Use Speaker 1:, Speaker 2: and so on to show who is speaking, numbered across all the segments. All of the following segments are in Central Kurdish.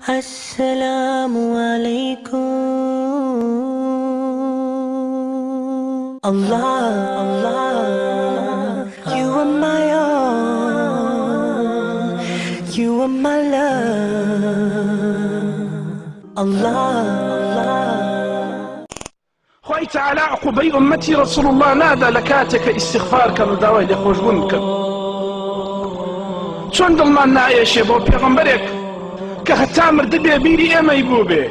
Speaker 1: السلام عليكم. Allah, Allah, you are my all, you are my love. Allah, Allah.
Speaker 2: خوي تعالى عقبي أمتي رسول الله نادى لكاتك استغفار كانوا داوي لخوش بنك چون دڵمان نایەشێ بۆ پێغەمبەرێک کە هەتا مردە بێبیری ئێمەی بوو بێ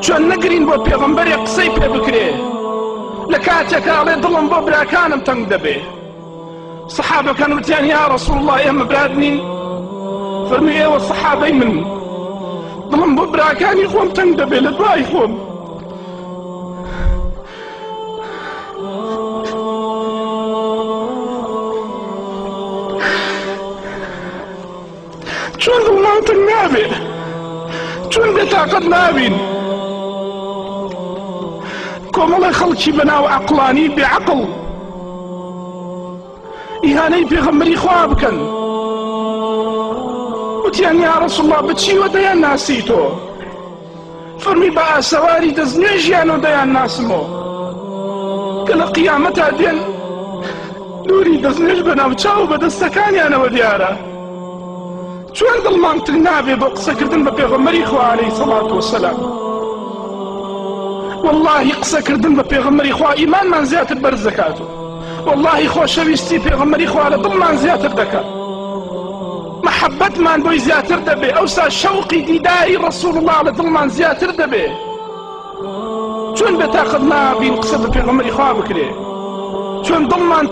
Speaker 2: چۆن نەگرین بۆ پێغەمبەرێک قسەی پێ بکرێ لە کاتێکە ئەڵێ دڵم بۆ براکانم تەنگ دەبێ سەحابەکان وتیان یا ڕەسوڵ الله ئێمە برات نین فەرمووی ئێوە سەحابەی من دڵم بۆ براکانی خۆم تەنگ دەبێ لە دوای خۆم چۆن دڵمان تەنگ نابێ چۆن بێتاقەت نابین کۆمەڵی خەڵکی بەناو عەقڵانی بێعەقڵ ئیهانەی پێغەمبەری خوا بکەن وتیان یا ڕەسوڵ الله بچیوە دەیان ناسیتەوە فەرمی بە ئاسەواری دەستنوێژیانەوە دەیان ناسمەوە کە لە قیامەتا دێن دووری دەستنوێژ بەناو چاو بە دەستەکانیانەوە دیارە چۆن دڵمان تنگ نابێ بۆ قسەکردن بە پێغەمبەری خوا عەلەیهی سەڵات وەسەلام واللهی قسەکردن بە پێغەمبەری خوا ئیمانمان زیاتر بەرز دەکاتەوە واللهی خۆشەویستی پێغەمبەری خوا لە دڵمان زیاتر دەکات محەبەتمان بۆی زیاتر دەبێ ئەوسا شەوقی دیداری ڕەسوڵ الله لە دڵمان زیاتر دەبێ چۆن بێتاقەت نابین قسە بە پێغەمبەری خوا بکرێ چۆن دڵمان